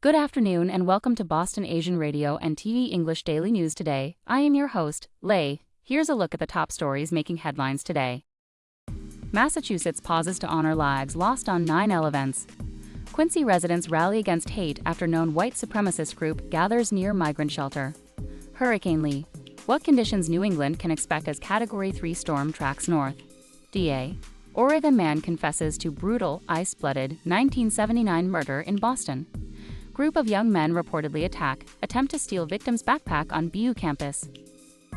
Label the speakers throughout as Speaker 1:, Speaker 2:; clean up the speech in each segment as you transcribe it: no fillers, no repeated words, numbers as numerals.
Speaker 1: Good afternoon and welcome to Boston Asian Radio and TV English Daily News Today. I am your host, Lei. Here's a look at the top stories making headlines today. Massachusetts pauses to honor lives lost on 9/11 events. Quincy residents rally against hate after known white supremacist group gathers near migrant shelter. Hurricane Lee. What conditions New England can expect as Category 3 storm tracks north. DA. Oregon man confesses to brutal, ice-blooded 1979 murder in Boston. Group of young men reportedly attempt to steal victim's backpack on BU campus.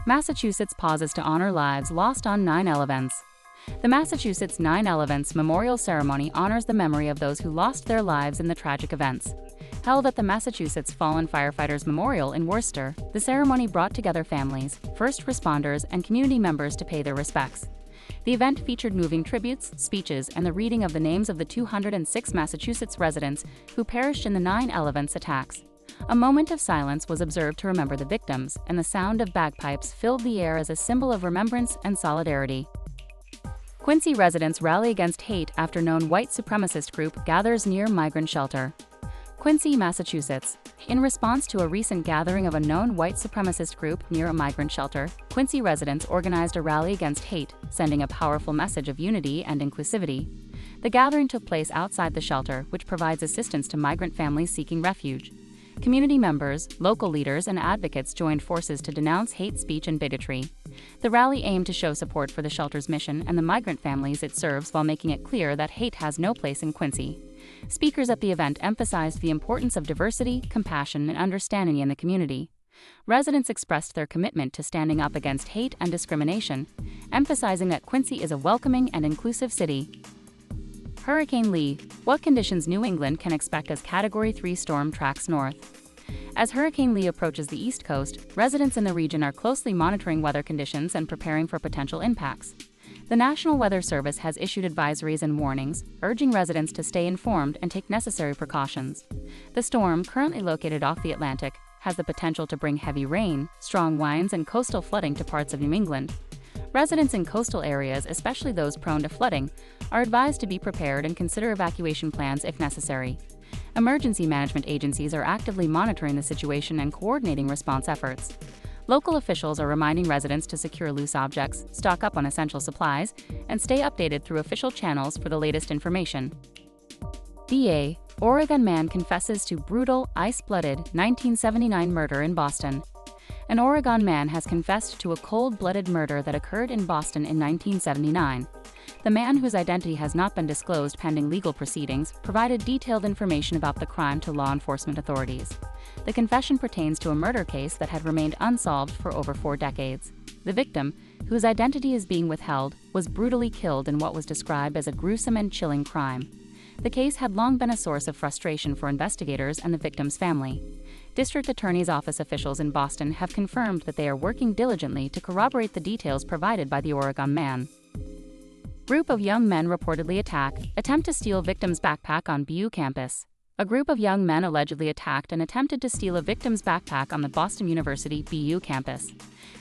Speaker 1: Massachusetts pauses to honor lives lost on 9/11 events. The Massachusetts 9/11 events memorial ceremony honors the memory of those who lost their lives in the tragic events. Held at the Massachusetts Fallen Firefighters Memorial in Worcester, the ceremony brought together families, first responders, and community members to pay their respects. The event featured moving tributes, speeches, and the reading of the names of the 206 Massachusetts residents who perished in the 9/11 attacks. A moment of silence was observed to remember the victims, and the sound of bagpipes filled the air as a symbol of remembrance and solidarity. Quincy residents rally against hate after known white supremacist group gathers near migrant shelter. Quincy, Massachusetts. In response to a recent gathering of a known white supremacist group near a migrant shelter, Quincy residents organized a rally against hate, sending a powerful message of unity and inclusivity. The gathering took place outside the shelter, which provides assistance to migrant families seeking refuge. Community members, local leaders, and advocates joined forces to denounce hate speech and bigotry. The rally aimed to show support for the shelter's mission and the migrant families it serves while making it clear that hate has no place in Quincy. Speakers at the event emphasized the importance of diversity, compassion, and understanding in the community. Residents expressed their commitment to standing up against hate and discrimination, emphasizing that Quincy is a welcoming and inclusive city. Hurricane Lee. What conditions New England can expect as Category 3 storm tracks north. As Hurricane Lee approaches the East Coast, residents in the region are closely monitoring weather conditions and preparing for potential impacts. The National Weather Service has issued advisories and warnings, urging residents to stay informed and take necessary precautions. The storm, currently located off the Atlantic, has the potential to bring heavy rain, strong winds, and coastal flooding to parts of New England. Residents in coastal areas, especially those prone to flooding, are advised to be prepared and consider evacuation plans if necessary. Emergency management agencies are actively monitoring the situation and coordinating response efforts. Local officials are reminding residents to secure loose objects, stock up on essential supplies, and stay updated through official channels for the latest information. DA. Oregon man confesses to brutal, ice-blooded 1979 murder in Boston. An Oregon man has confessed to a cold-blooded murder that occurred in Boston in 1979. The man, whose identity has not been disclosed pending legal proceedings, provided detailed information about the crime to law enforcement authorities. The confession pertains to a murder case that had remained unsolved for over 4 decades. The victim, whose identity is being withheld, was brutally killed in what was described as a gruesome and chilling crime. The case had long been a source of frustration for investigators and the victim's family. District Attorney's Office officials in Boston have confirmed that they are working diligently to corroborate the details provided by the Oregon man. Group of young men reportedly attempt to steal victim's backpack on BU campus. A group of young men allegedly attacked and attempted to steal a victim's backpack on the Boston University BU campus.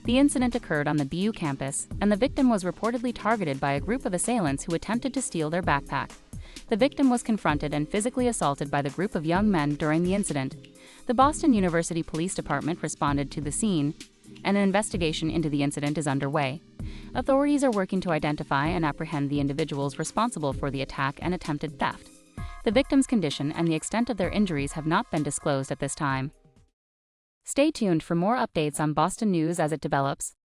Speaker 1: The incident occurred on the BU campus, and the victim was reportedly targeted by a group of assailants who attempted to steal their backpack. The victim was confronted and physically assaulted by the group of young men during the incident. The Boston University Police Department responded to the scene, and an investigation into the incident is underway. Authorities are working to identify and apprehend the individuals responsible for the attack and attempted theft. The victim's condition and the extent of their injuries have not been disclosed at this time. Stay tuned for more updates on Boston news as it develops.